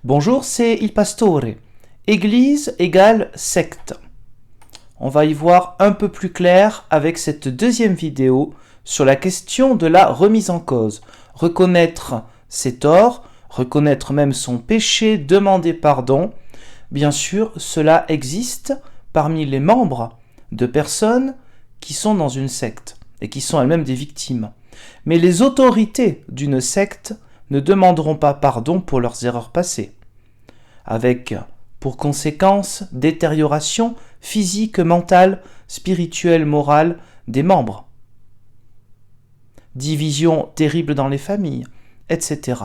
Bonjour, c'est Il Pastore. Église égale secte. On va y voir un peu plus clair avec cette deuxième vidéo sur la question de la remise en cause. Reconnaître ses torts, reconnaître même son péché, demander pardon. Bien sûr, cela existe parmi les membres de personnes qui sont dans une secte et qui sont elles-mêmes des victimes. Mais les autorités d'une secte ne demanderont pas pardon pour leurs erreurs passées, avec pour conséquence détérioration physique, mentale, spirituelle, morale des membres, division terrible dans les familles, etc.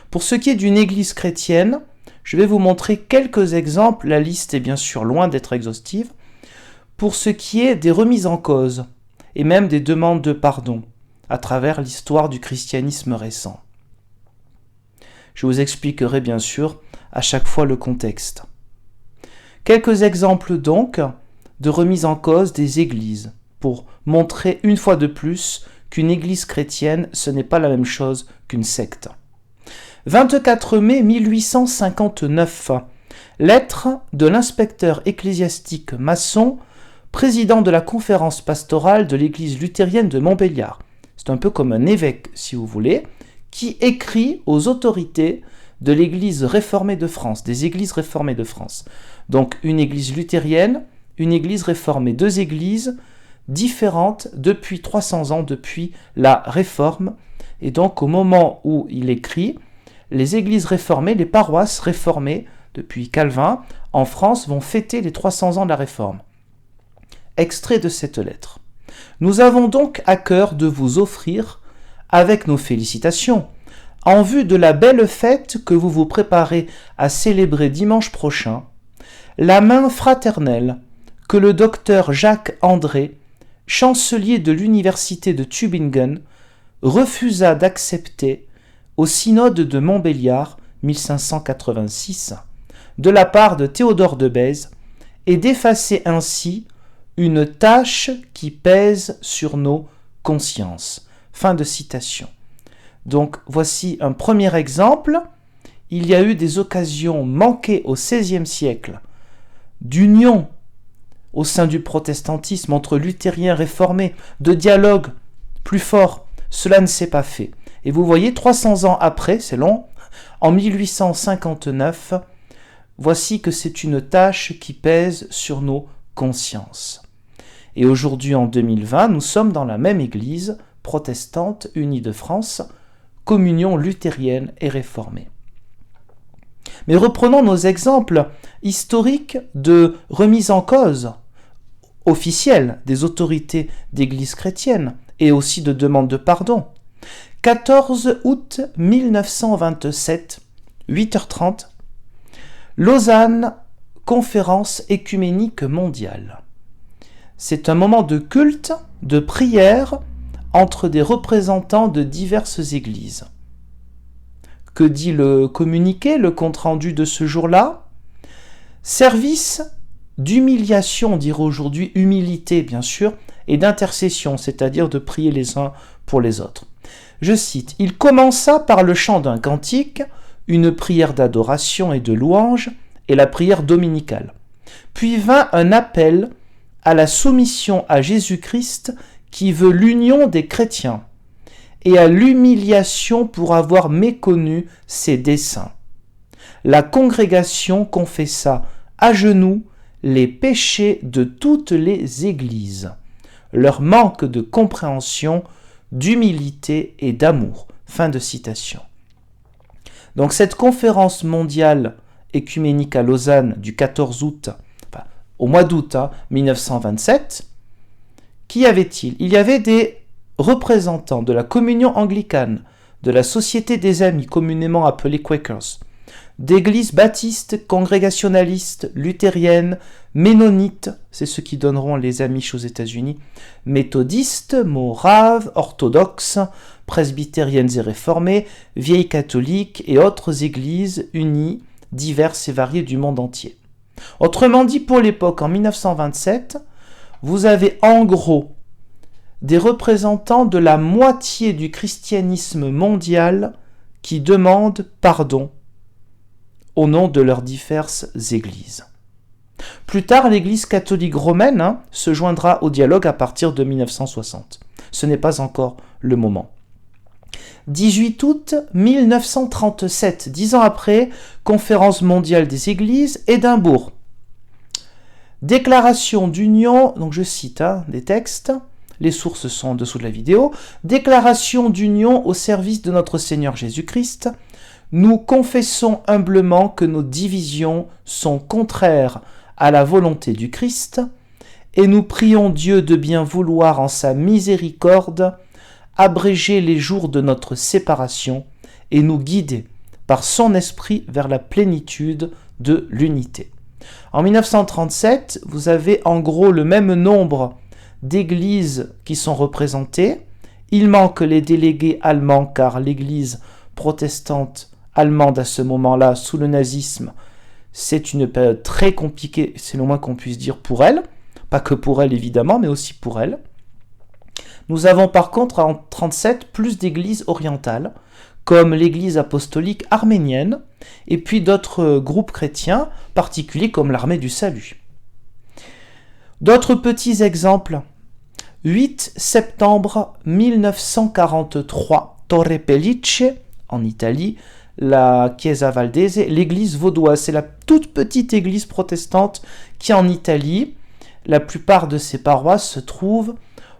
Pour ce qui est d'une église chrétienne, je vais vous montrer quelques exemples, la liste est bien sûr loin d'être exhaustive, pour ce qui est des remises en cause et même des demandes de pardon à travers l'histoire du christianisme récent. Je vous expliquerai bien sûr à chaque fois le contexte. Quelques exemples donc de remise en cause des églises pour montrer une fois de plus qu'une église chrétienne, ce n'est pas la même chose qu'une secte. 24 mai 1859, lettre de l'inspecteur ecclésiastique maçon, président de la conférence pastorale de l'église luthérienne de Montbéliard. C'est un peu comme un évêque, si vous voulez, qui écrit aux autorités de l'église réformée de France, des églises réformées de France. Donc une église luthérienne, une église réformée, deux églises différentes depuis 300 ans, depuis la réforme. Et donc au moment où il écrit, les églises réformées, les paroisses réformées depuis Calvin en France vont fêter les 300 ans de la réforme. Extrait de cette lettre. Nous avons donc à cœur de vous offrir, avec nos félicitations, en vue de la belle fête que vous vous préparez à célébrer dimanche prochain, la main fraternelle que le docteur Jacques André, chancelier de l'université de Tübingen, refusa d'accepter au synode de Montbéliard 1586 de la part de Théodore de Bèze et d'effacer ainsi une tâche qui pèse sur nos consciences. Fin de citation. Donc voici un premier exemple. Il y a eu des occasions manquées au XVIe siècle d'union au sein du protestantisme entre luthériens réformés, de dialogue plus fort. Cela ne s'est pas fait. Et vous voyez, 300 ans après, c'est long, en 1859, voici que c'est une tâche qui pèse sur nos consciences. Et aujourd'hui, en 2020, nous sommes dans la même église protestante unie de France, communion luthérienne et réformée. Mais reprenons nos exemples historiques de remise en cause officielle des autorités d'église chrétienne et aussi de demande de pardon. 14 août 1927, 8h30, Lausanne, conférence écuménique mondiale. C'est un moment de culte, de prière entre des représentants de diverses églises. Que dit le communiqué, le compte-rendu de ce jour-là ? Service d'humiliation, on dirait aujourd'hui humilité bien sûr, et d'intercession, c'est-à-dire de prier les uns pour les autres. Je cite, « Il commença par le chant d'un cantique, une prière d'adoration et de louange, et la prière dominicale. Puis vint un appel à la soumission à Jésus-Christ qui veut l'union des chrétiens, et à l'humiliation pour avoir méconnu ses desseins. La congrégation confessa à genoux les péchés de toutes les églises, leur manque de compréhension, d'humilité et d'amour. » Fin de citation. Donc cette conférence mondiale écuménique à Lausanne du 14 août, au mois d'août 1927, qu'y avait-il ? Il y avait des représentants de la communion anglicane, de la Société des Amis, communément appelée Quakers, d'églises baptistes, congrégationalistes, luthériennes, ménonites, c'est ceux qui donneront les Amish aux États-Unis, méthodistes, moraves, orthodoxes, presbytériennes et réformées, vieilles catholiques et autres églises unies, diverses et variées du monde entier. Autrement dit, pour l'époque, en 1927, vous avez en gros des représentants de la moitié du christianisme mondial qui demandent pardon au nom de leurs diverses églises. Plus tard, l'Église catholique romaine se joindra au dialogue à partir de 1960. Ce n'est pas encore le moment. 18 août 1937, 10 ans après, Conférence mondiale des Églises, Édimbourg. Déclaration d'union, donc je cite des textes, les sources sont en dessous de la vidéo. Déclaration d'union au service de notre Seigneur Jésus-Christ. Nous confessons humblement que nos divisions sont contraires à la volonté du Christ, et nous prions Dieu de bien vouloir en sa miséricorde abréger les jours de notre séparation et nous guider par son esprit vers la plénitude de l'unité. En 1937, vous avez en gros le même nombre d'églises qui sont représentées. Il manque les délégués allemands car l'église protestante allemande à ce moment-là, sous le nazisme, c'est une période très compliquée, c'est le moins qu'on puisse dire pour elle. Pas que pour elle évidemment, mais aussi pour elle. Nous avons par contre en 1937 plus d'églises orientales, comme l'église apostolique arménienne, et puis d'autres groupes chrétiens particuliers comme l'Armée du Salut. D'autres petits exemples. 8 septembre 1943, Torre Pellice, en Italie, la Chiesa Valdese, l'église vaudoise. C'est la toute petite église protestante qui en Italie. La plupart de ses paroisses se trouvent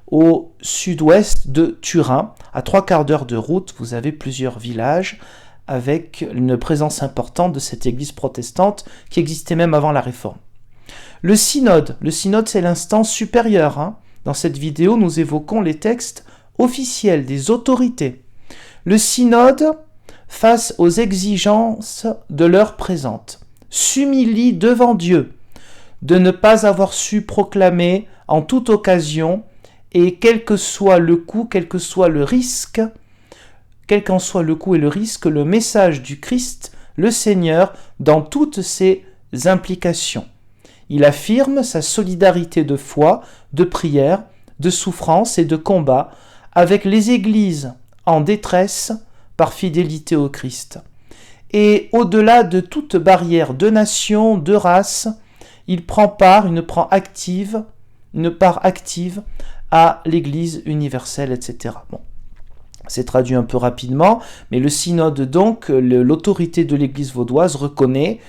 au sud-ouest de Turin. À 3/4 d'heure de route, vous avez plusieurs villages avec une présence importante de cette église protestante qui existait même avant la Réforme. Le synode c'est l'instance supérieure. Dans cette vidéo, nous évoquons les textes officiels des autorités. Le synode, face aux exigences de l'heure présente, s'humilie devant Dieu de ne pas avoir su proclamer en toute occasion et quel que soit le coût, quel que soit le risque, quel qu'en soit le coût et le risque, le message du Christ, le Seigneur, dans toutes ses implications. Il affirme sa solidarité de foi, de prière, de souffrance et de combat avec les églises en détresse par fidélité au Christ. Et au-delà de toute barrière de nation, de race, il prend part, une part active à l'Église universelle, etc. Bon, c'est traduit un peu rapidement, mais le synode donc, l'autorité de l'Église vaudoise reconnaît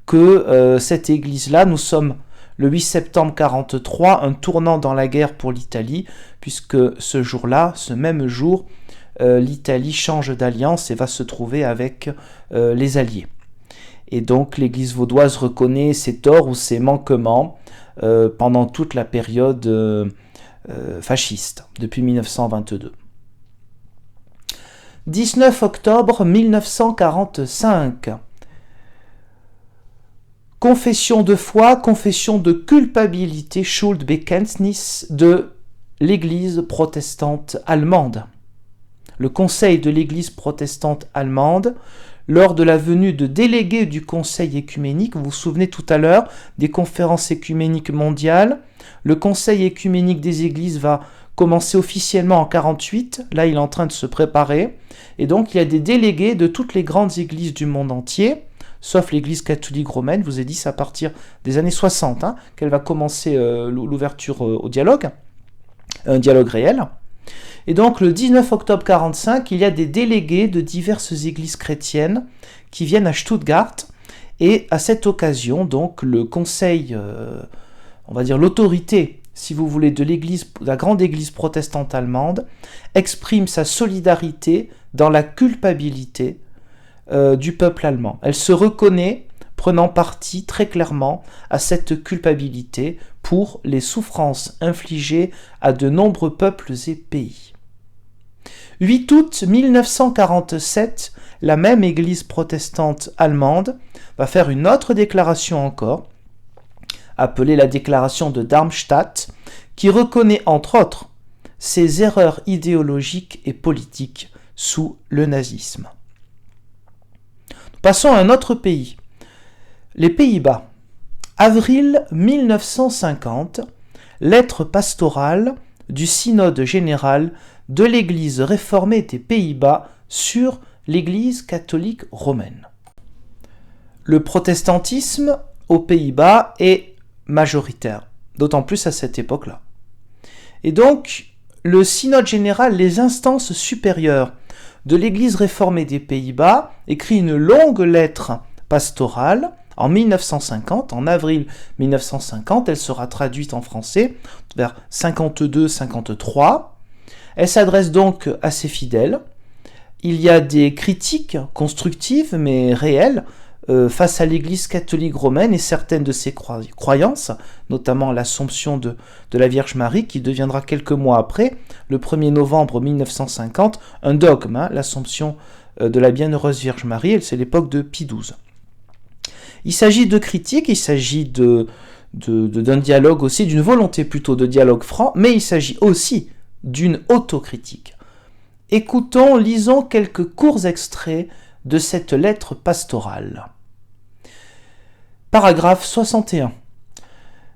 que cette Église-là, nous sommes le 8 septembre 1943, un tournant dans la guerre pour l'Italie, puisque ce jour-là, ce même jour, l'Italie change d'alliance et va se trouver avec les Alliés. Et donc l'Église vaudoise reconnaît ses torts ou ses manquements pendant toute la période fasciste, depuis 1922. 19 octobre 1945. Confession de foi, confession de culpabilité, Schuldbekenntnis de l'Église protestante allemande. Le Conseil de l'Église protestante allemande, lors de la venue de délégués du Conseil écuménique, vous vous souvenez tout à l'heure des conférences écuméniques mondiales, le Conseil écuménique des Églises va commencer officiellement en 1948, là il est en train de se préparer, et donc il y a des délégués de toutes les grandes églises du monde entier, sauf l'Église catholique romaine, je vous ai dit c'est à partir des années 60 qu'elle va commencer l'ouverture au dialogue, un dialogue réel. Et donc le 19 octobre 1945, il y a des délégués de diverses églises chrétiennes qui viennent à Stuttgart, et à cette occasion, donc le conseil, on va dire l'autorité, si vous voulez, de la grande église protestante allemande, exprime sa solidarité dans la culpabilité du peuple allemand. Elle se reconnaît prenant parti très clairement à cette culpabilité pour les souffrances infligées à de nombreux peuples et pays. 8 août 1947, la même église protestante allemande va faire une autre déclaration encore, appelée la déclaration de Darmstadt, qui reconnaît entre autres ses erreurs idéologiques et politiques sous le nazisme. Passons à un autre pays, les Pays-Bas. Avril 1950, lettre pastorale du synode général de l'Église réformée des Pays-Bas sur l'Église catholique romaine. le protestantisme aux Pays-Bas est majoritaire, d'autant plus à cette époque-là. Et donc, le synode général, les instances supérieures de l'Église réformée des Pays-Bas, écrit une longue lettre pastorale en 1950, en avril 1950, elle sera traduite en français vers 52-53. Elle s'adresse donc à ses fidèles. Il y a des critiques constructives mais réelles face à l'Église catholique romaine et certaines de ses croyances, notamment l'Assomption de la Vierge Marie, qui deviendra quelques mois après, le 1er novembre 1950, un dogme, l'Assomption de la Bienheureuse Vierge Marie, c'est l'époque de Pie XII. Il s'agit de critiques, il s'agit d'un dialogue aussi, d'une volonté plutôt de dialogue franc, mais il s'agit aussi d'une autocritique. Écoutons, lisons quelques courts extraits de cette lettre pastorale. Paragraphe 61.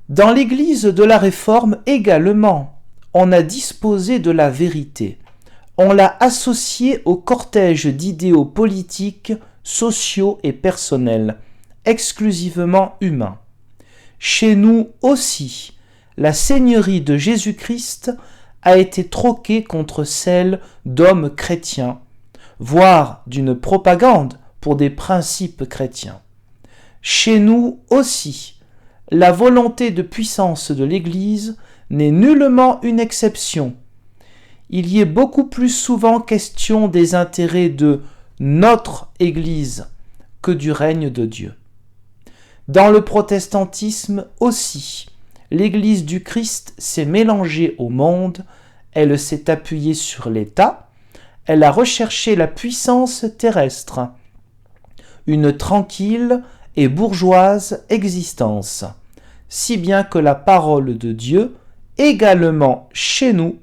Dans l'Église de la Réforme également, on a disposé de la vérité. On l'a associée au cortège d'idéaux politiques, sociaux et personnels, exclusivement humains. Chez nous aussi, la seigneurie de Jésus-Christ a été troquée contre celle d'hommes chrétiens, voire d'une propagande pour des principes chrétiens. Chez nous aussi, la volonté de puissance de l'Église n'est nullement une exception. Il y est beaucoup plus souvent question des intérêts de notre Église que du règne de Dieu. Dans le protestantisme aussi, l'Église du Christ s'est mélangée au monde, elle s'est appuyée sur l'État, elle a recherché la puissance terrestre, une tranquille et bourgeoise existence, si bien que la parole de Dieu, également chez nous,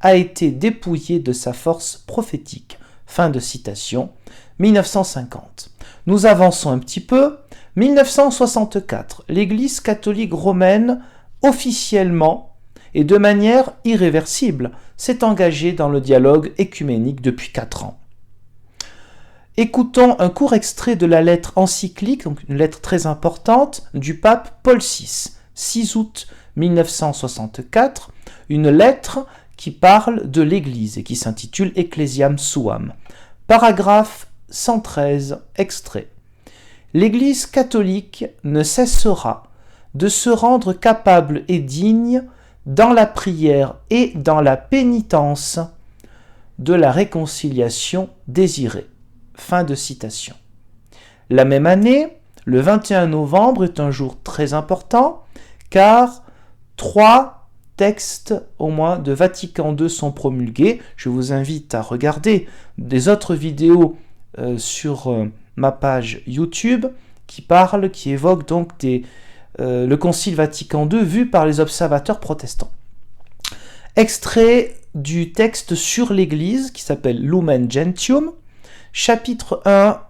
a été dépouillée de sa force prophétique. Fin de citation, 1950. Nous avançons un petit peu. 1964, l'Église catholique romaine, officiellement et de manière irréversible, s'est engagée dans le dialogue écuménique depuis 4 ans. Écoutons un court extrait de la lettre encyclique, donc une lettre très importante, du pape Paul VI, 6 août 1964, une lettre qui parle de l'Église et qui s'intitule Ecclesiam Suam. Paragraphe 113, extrait. L'Église catholique ne cessera de se rendre capable et digne dans la prière et dans la pénitence de la réconciliation désirée. Fin de citation. La même année, le 21 novembre est un jour très important car 3 textes au moins de Vatican II sont promulgués. Je vous invite à regarder des autres vidéos sur ma page YouTube qui évoquent donc le Concile Vatican II vu par les observateurs protestants. Extrait du texte sur l'Église qui s'appelle Lumen Gentium, chapitre 1,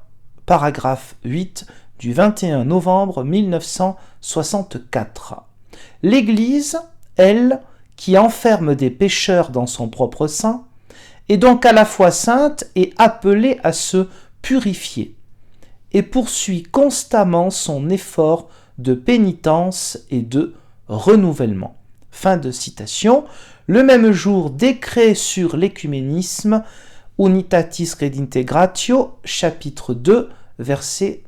paragraphe 8 du 21 novembre 1964. L'Église, elle, qui enferme des pécheurs dans son propre sein, est donc à la fois sainte et appelée à se purifier, et poursuit constamment son effort de pénitence et de renouvellement. Fin de citation. Le même jour, décret sur l'écuménisme, Unitatis Redintegratio, chapitre 2, verset.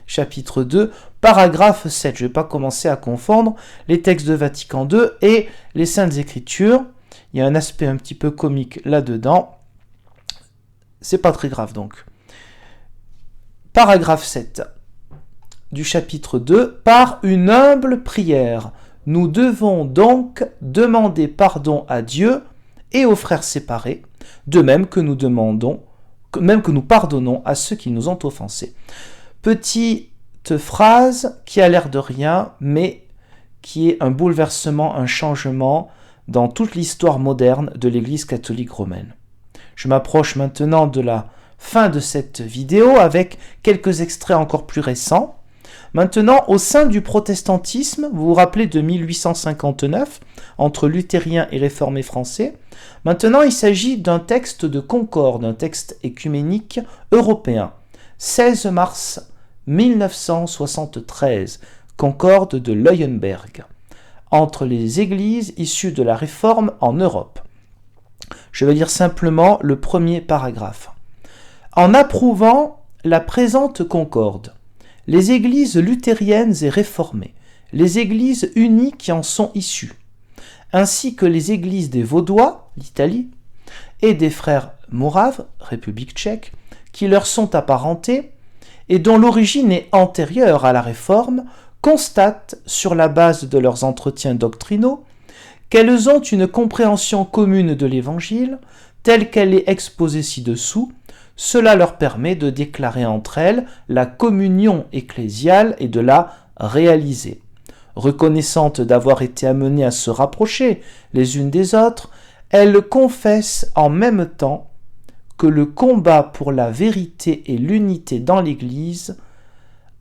Chapitre 2, paragraphe 7. Je ne vais pas commencer à confondre les textes de Vatican II et les Saintes Écritures. Il y a un aspect un petit peu comique là-dedans. C'est pas très grave donc. Paragraphe 7 du chapitre 2. Par une humble prière, nous devons donc demander pardon à Dieu et aux frères séparés, de même que nous pardonnons à ceux qui nous ont offensés. Petite phrase qui a l'air de rien, mais qui est un bouleversement, un changement dans toute l'histoire moderne de l'Église catholique romaine. Je m'approche maintenant de la fin de cette vidéo avec quelques extraits encore plus récents. Maintenant, au sein du protestantisme, vous vous rappelez de 1859, entre luthériens et réformés français, maintenant il s'agit d'un texte de concorde, un texte écuménique européen, 16 mars 1973, concorde de Leuenberg, entre les églises issues de la Réforme en Europe. Je vais lire simplement le premier paragraphe. En approuvant la présente concorde, les églises luthériennes et réformées, les églises unies qui en sont issues, ainsi que les églises des Vaudois, l'Italie, et des frères moraves, République tchèque, qui leur sont apparentés, et dont l'origine est antérieure à la Réforme, constatent, sur la base de leurs entretiens doctrinaux, qu'elles ont une compréhension commune de l'Évangile, telle qu'elle est exposée ci-dessous. Cela leur permet de déclarer entre elles la communion ecclésiale et de la réaliser. Reconnaissantes d'avoir été amenées à se rapprocher les unes des autres, elles confessent en même temps que le combat pour la vérité et l'unité dans l'Église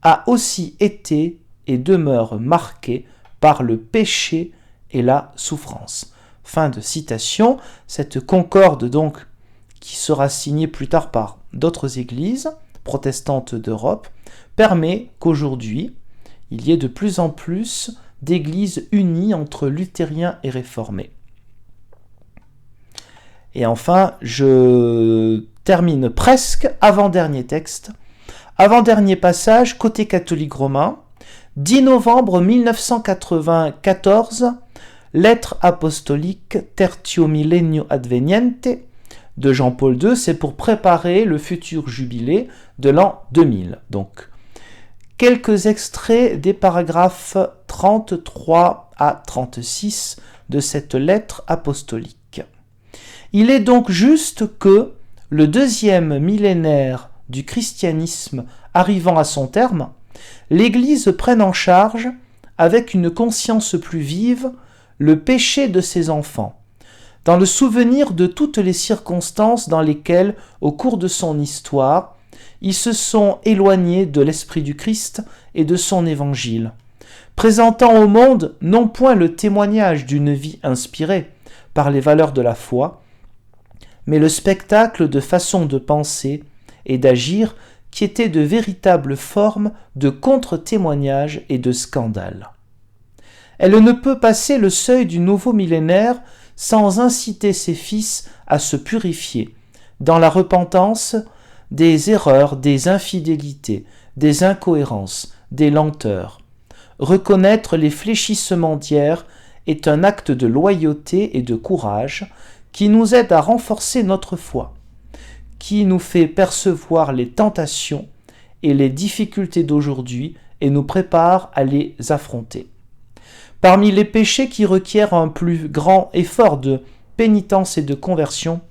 a aussi été et demeure marqué par le péché et la souffrance. Fin de citation. Cette concorde donc, qui sera signée plus tard par d'autres églises protestantes d'Europe, permet qu'aujourd'hui, il y ait de plus en plus d'églises unies entre luthériens et réformés. Et enfin, je termine presque, avant-dernier texte, avant-dernier passage, côté catholique romain, 10 novembre 1994, lettre apostolique Tertio Millennio Adveniente de Jean-Paul II, c'est pour préparer le futur jubilé de l'an 2000. Donc, quelques extraits des paragraphes 33 à 36 de cette lettre apostolique. Il est donc juste que, le deuxième millénaire du christianisme arrivant à son terme, l'Église prenne en charge, avec une conscience plus vive, le péché de ses enfants, dans le souvenir de toutes les circonstances dans lesquelles, au cours de son histoire, ils se sont éloignés de l'Esprit du Christ et de son Évangile, présentant au monde non point le témoignage d'une vie inspirée par les valeurs de la foi, mais le spectacle de façons de penser et d'agir qui étaient de véritables formes de contre-témoignages et de scandales. Elle ne peut passer le seuil du nouveau millénaire sans inciter ses fils à se purifier dans la repentance des erreurs, des infidélités, des incohérences, des lenteurs. Reconnaître les fléchissements d'hier est un acte de loyauté et de courage qui nous aide à renforcer notre foi, qui nous fait percevoir les tentations et les difficultés d'aujourd'hui et nous prépare à les affronter. Parmi les péchés qui requièrent un plus grand effort de pénitence et de conversion,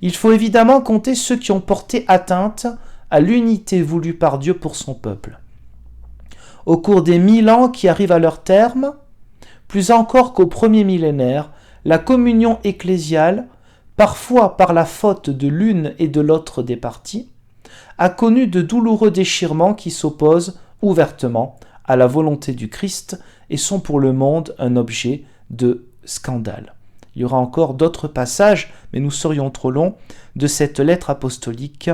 il faut évidemment compter ceux qui ont porté atteinte à l'unité voulue par Dieu pour son peuple. Au cours des 1000 ans qui arrivent à leur terme, plus encore qu'au premier millénaire, la communion ecclésiale, parfois par la faute de l'une et de l'autre des parties, a connu de douloureux déchirements qui s'opposent ouvertement à la volonté du Christ et sont pour le monde un objet de scandale. Il y aura encore d'autres passages, mais nous serions trop longs, de cette lettre apostolique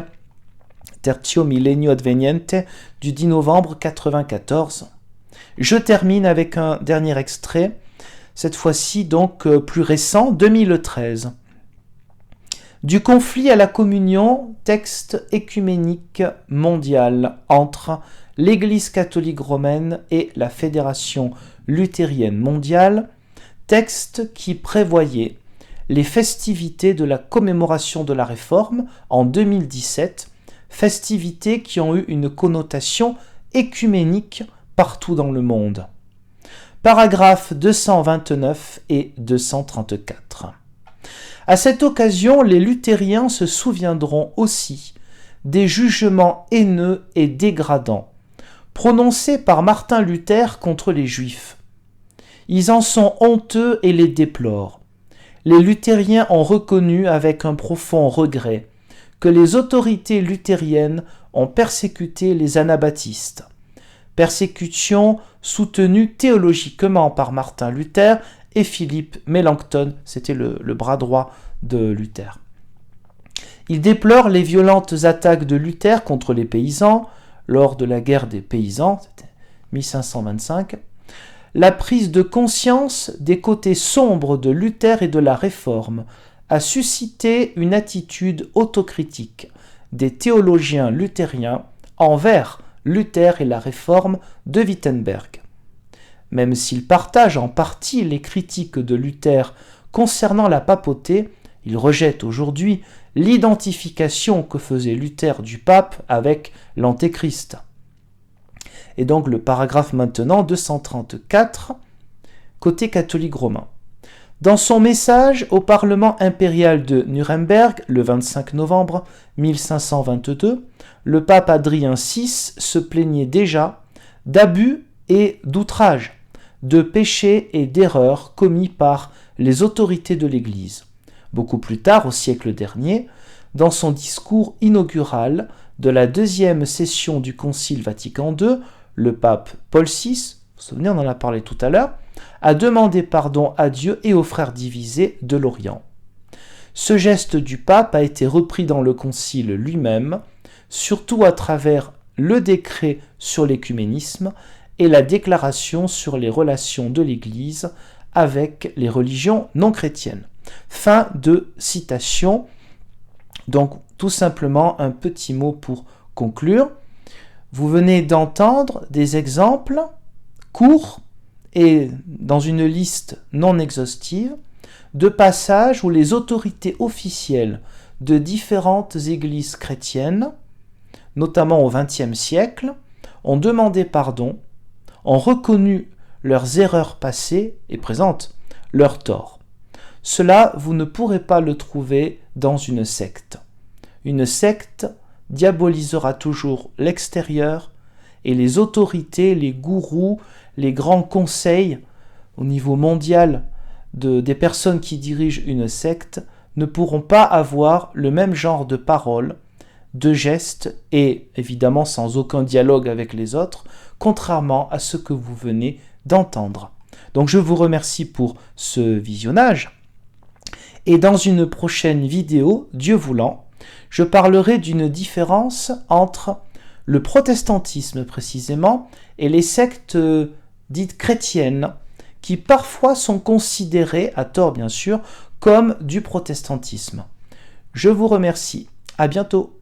Tertio Millennio Adveniente du 10 novembre 1994. Je termine avec un dernier extrait, cette fois-ci donc plus récent, 2013. Du conflit à la communion, texte écuménique mondial entre l'Église catholique romaine et la Fédération luthérienne mondiale, texte qui prévoyait les festivités de la commémoration de la Réforme en 2017, festivités qui ont eu une connotation écuménique partout dans le monde. Paragraphes 229 et 234. À cette occasion, les luthériens se souviendront aussi des jugements haineux et dégradants prononcés par Martin Luther contre les Juifs. Ils en sont honteux et les déplorent. Les luthériens ont reconnu avec un profond regret que les autorités luthériennes ont persécuté les anabaptistes. Persécution soutenue théologiquement par Martin Luther et Philippe Melanchthon, c'était le bras droit de Luther. Ils déplorent les violentes attaques de Luther contre les paysans, lors de la guerre des paysans, c'était 1525, la prise de conscience des côtés sombres de Luther et de la Réforme a suscité une attitude autocritique des théologiens luthériens envers Luther et la Réforme de Wittenberg. Même s'il partage en partie les critiques de Luther concernant la papauté, il rejette aujourd'hui l'identification que faisait Luther du pape avec l'antéchrist. Et donc le paragraphe maintenant 234, côté catholique romain. Dans son message au Parlement impérial de Nuremberg, le 25 novembre 1522, le pape Adrien VI se plaignait déjà d'abus et d'outrages, de péchés et d'erreurs commis par les autorités de l'Église. Beaucoup plus tard, au siècle dernier, dans son discours inaugural de la deuxième session du Concile Vatican II, le pape Paul VI, vous vous souvenez, on en a parlé tout à l'heure, a demandé pardon à Dieu et aux frères divisés de l'Orient. Ce geste du pape a été repris dans le Concile lui-même, surtout à travers le décret sur l'écuménisme et la déclaration sur les relations de l'Église avec les religions non chrétiennes. Fin de citation. Donc, tout simplement, un petit mot pour conclure. Vous venez d'entendre des exemples courts et dans une liste non exhaustive de passages où les autorités officielles de différentes églises chrétiennes, notamment au XXe siècle, ont demandé pardon, ont reconnu leurs erreurs passées et présentent leurs torts. Cela, vous ne pourrez pas le trouver dans une secte. Une secte diabolisera toujours l'extérieur et les autorités, les gourous, les grands conseils au niveau mondial des personnes qui dirigent une secte ne pourront pas avoir le même genre de paroles, de gestes et évidemment sans aucun dialogue avec les autres, contrairement à ce que vous venez d'entendre. Donc je vous remercie pour ce visionnage et dans une prochaine vidéo, Dieu voulant, je parlerai d'une différence entre le protestantisme précisément et les sectes dites chrétiennes qui parfois sont considérées, à tort bien sûr, comme du protestantisme. Je vous remercie. À bientôt.